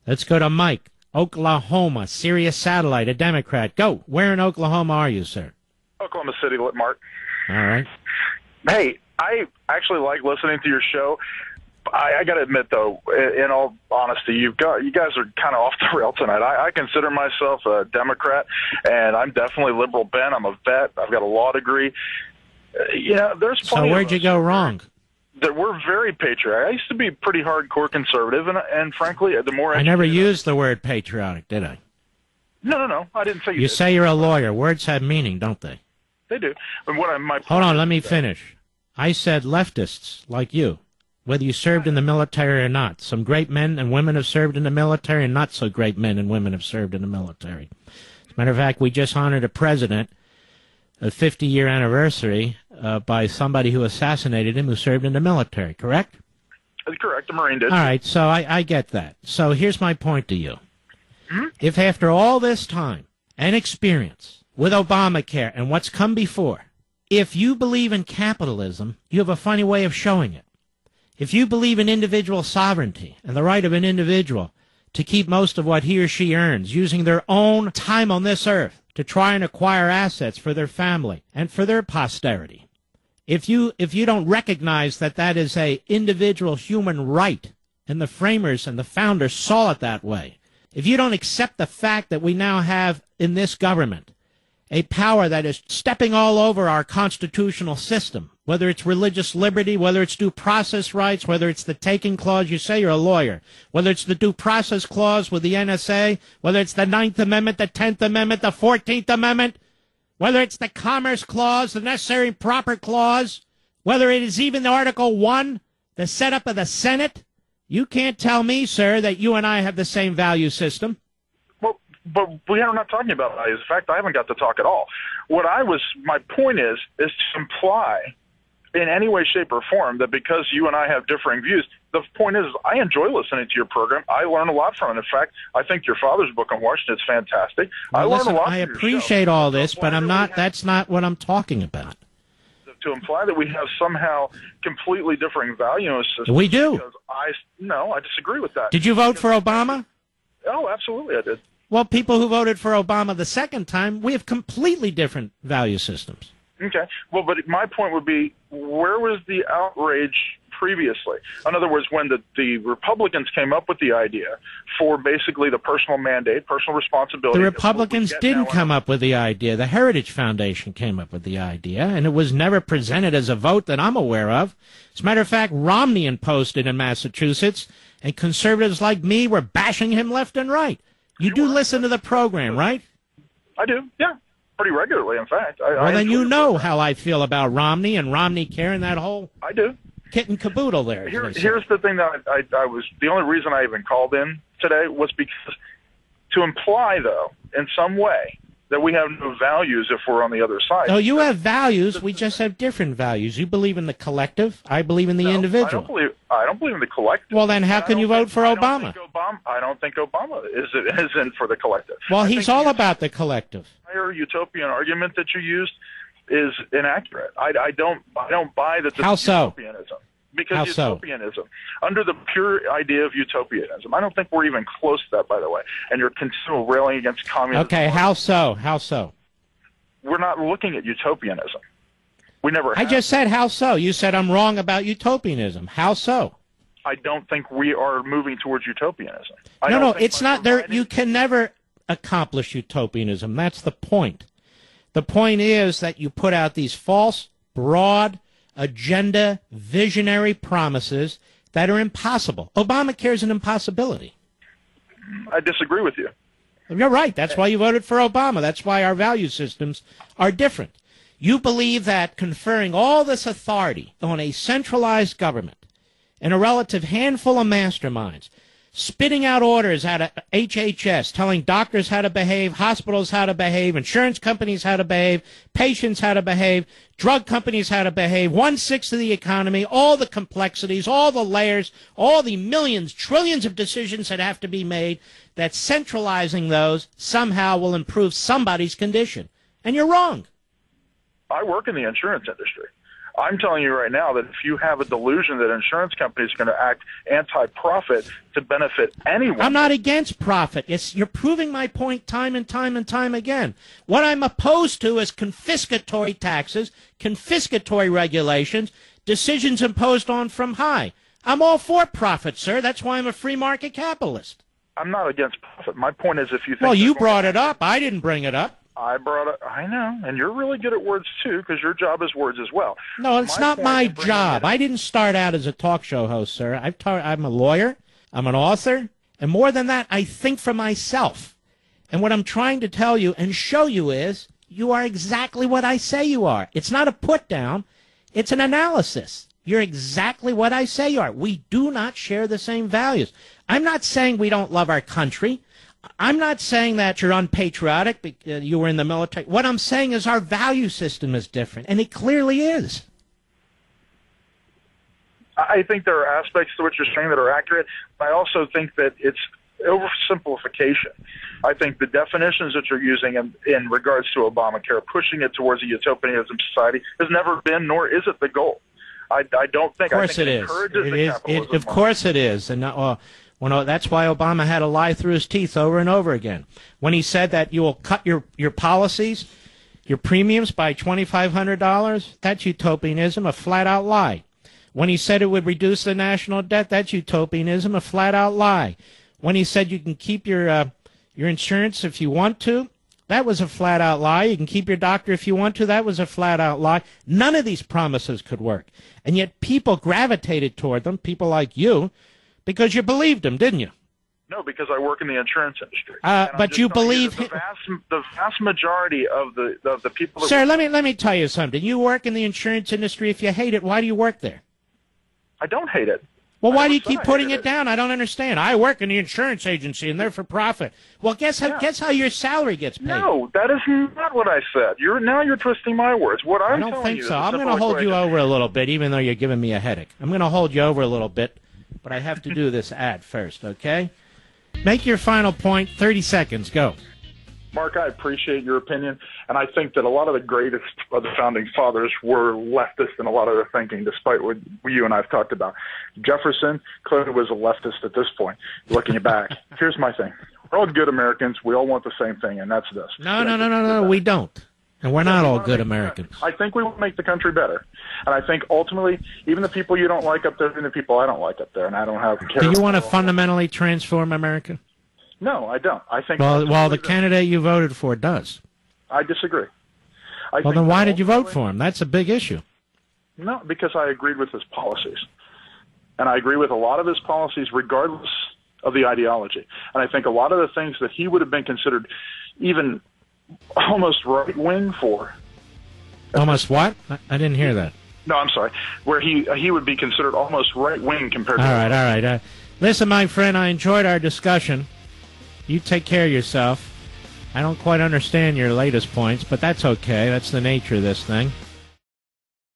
Let's go to Mike, Oklahoma, Sirius Satellite, a Democrat. Go. Where in Oklahoma are you, sir? Oklahoma City, Mark. All right. Hey, I actually like listening to your show. I got to admit, though, in all honesty, you guys are kind of off the rail tonight. I consider myself a Democrat, and I'm definitely liberal bent. I'm a vet. I've got a law degree. There's plenty. So where'd you go wrong? That we're very patriotic. I used to be pretty hardcore conservative, and frankly, the more I never used the word patriotic, did I? No. I didn't say you You did. say you're a lawyer. Words have meaning, don't they? They do. And Hold on, let me finish. I said leftists like you, whether you served in the military or not. Some great men and women have served in the military, and not so great men and women have served in the military. As a matter of fact, we just honored a president, a 50-year anniversary, by somebody who assassinated him who served in the military, correct? That's correct. The Marine did. All right, so I get that. So here's my point to you. Mm-hmm. If after all this time and experience with Obamacare and what's come before, if you believe in capitalism, you have a funny way of showing it. If you believe in individual sovereignty and the right of an individual to keep most of what he or she earns using their own time on this earth to try and acquire assets for their family and for their posterity, if you don't recognize that that is a individual human right, and the framers and the founders saw it that way, if you don't accept the fact that we now have in this government a power that is stepping all over our constitutional system, whether it's religious liberty, whether it's due process rights, whether it's the taking clause, you say you're a lawyer, whether it's the due process clause with the NSA, whether it's the 9th Amendment, the 10th Amendment, the 14th Amendment, whether it's the Commerce Clause, the Necessary and Proper Clause, whether it is even the Article 1, the setup of the Senate, you can't tell me, sir, that you and I have the same value system. But we are not talking about values. In fact, I haven't got to talk at all. My point is to imply in any way, shape, or form that because you and I have differing views, the point is I enjoy listening to your program. I learn a lot from it. In fact, I think your father's book on Washington is fantastic. Well, I learn a lot I from your appreciate show. all this, but that's not what I'm talking about. To imply that we have somehow completely differing value systems. We do. I disagree with that. Did you vote for Obama? Oh, absolutely I did. Well, people who voted for Obama the second time, we have completely different value systems. Okay. Well, but my point would be, where was the outrage previously? In other words, when the Republicans came up with the idea for basically the personal mandate, personal responsibility. The Republicans didn't come up with the idea. The Heritage Foundation came up with the idea, and it was never presented as a vote that I'm aware of. As a matter of fact, Romney imposed it in Massachusetts, and conservatives like me were bashing him left and right. You do listen to the program, right? I do, yeah. Pretty regularly, in fact. Well, then you know how I feel about Romney and Romney Care and that whole kit and caboodle there. Here's the thing that I was, the only reason I even called in today was because to imply, though, in some way, that we have no values if we're on the other side. No, you have values. We just have different values. You believe in the collective. I believe in the individual. I don't believe in the collective. Well, then how can you vote for Obama? I don't think Obama is in for the collective. Well, he's all about the collective. The entire utopian argument that you used is inaccurate. I don't buy that. How so? Utopianism. Because utopianism, under the pure idea of utopianism, I don't think we're even close to that, by the way. And you're continually railing against communism. Okay, how so? How so? We're not looking at utopianism. We never have. I just said how so. You said I'm wrong about utopianism. How so? I don't think we are moving towards utopianism. No, it's not there. You can never accomplish utopianism. That's the point. The point is that you put out these false, broad, agenda, visionary promises that are impossible. Obamacare is an impossibility. I disagree with you. You're right. That's why you voted for Obama. That's why our value systems are different. You believe that conferring all this authority on a centralized government and a relative handful of masterminds, spitting out orders out of HHS, telling doctors how to behave, hospitals how to behave, insurance companies how to behave, patients how to behave, drug companies how to behave, 1/6 of the economy, all the complexities, all the layers, all the millions, trillions of decisions that have to be made, that centralizing those somehow will improve somebody's condition. And you're wrong. I work in the insurance industry. I'm telling you right now that if you have a delusion that insurance companies are going to act anti-profit to benefit anyone. I'm not against profit. You're proving my point time and time and time again. What I'm opposed to is confiscatory taxes, confiscatory regulations, decisions imposed on from high. I'm all for profit, sir. That's why I'm a free market capitalist. I'm not against profit. My point is, if you think... Well, you brought it up. I didn't bring it up. I brought it. I know, and you're really good at words too, because your job is words as well. No, it's not my job. I didn't start out as a talk show host, sir. I'm a lawyer. I'm an author, and more than that, I think for myself. And what I'm trying to tell you and show you is you are exactly what I say you are. It's not a put down. It's an analysis. You're exactly what I say you are. We do not share the same values. I'm not saying we don't love our country. I'm not saying that you're unpatriotic because you were in the military. What I'm saying is our value system is different, and it clearly is. I think there are aspects to what you're saying that are accurate, but I also think that it's oversimplification. I think the definitions that you're using in regards to Obamacare, pushing it towards a utopianism society, has never been, nor is it the goal. I don't think. Of course it is. Of course it is. And that's why Obama had to lie through his teeth over and over again. When he said that you will cut your policies, your premiums by $2,500, that's utopianism, a flat-out lie. When he said it would reduce the national debt, that's utopianism, a flat-out lie. When he said you can keep your insurance if you want to, that was a flat-out lie. You can keep your doctor if you want to. That was a flat-out lie. None of these promises could work. And yet people gravitated toward them, people like you, because you believed them, didn't you? No, because I work in the insurance industry. But you believe the vast majority of the people. Sir, let me tell you something. You work in the insurance industry. If you hate it, why do you work there? I don't hate it. Well, why do you keep putting it down? I don't understand. I work in the insurance agency, and they're for profit. Well, guess how your salary gets paid. No, that is not what I said. Now you're twisting my words. What I'm I don't telling think you so. is I'm going to hold you over a little bit, even though you're giving me a headache. I'm going to hold you over a little bit, but I have to do this ad first, okay? Make your final point. 30 seconds. Go. Mark, I appreciate your opinion, and I think that a lot of the greatest of the founding fathers were leftist in a lot of their thinking, despite what you and I have talked about. Jefferson clearly was a leftist at this point, looking back. Here's my thing. We're all good Americans. We all want the same thing, and that's this. No, we don't. And we're not all good Americans. I think we will make the country better. And I think ultimately, even the people you don't like up there and the people I don't like up there, and I don't have care. Do you want to fundamentally transform America? No, I don't. I think. Well, the candidate you voted for does. I disagree. Well, then why did you vote for him? That's a big issue. No, because I agreed with his policies. And I agree with a lot of his policies regardless of the ideology. And I think a lot of the things that he would have been considered even almost right-wing for. Almost what? I didn't hear that. No, I'm sorry. Where he would be considered almost right-wing compared to... All right. Listen, my friend, I enjoyed our discussion. You take care of yourself. I don't quite understand your latest points, but that's okay. That's the nature of this thing.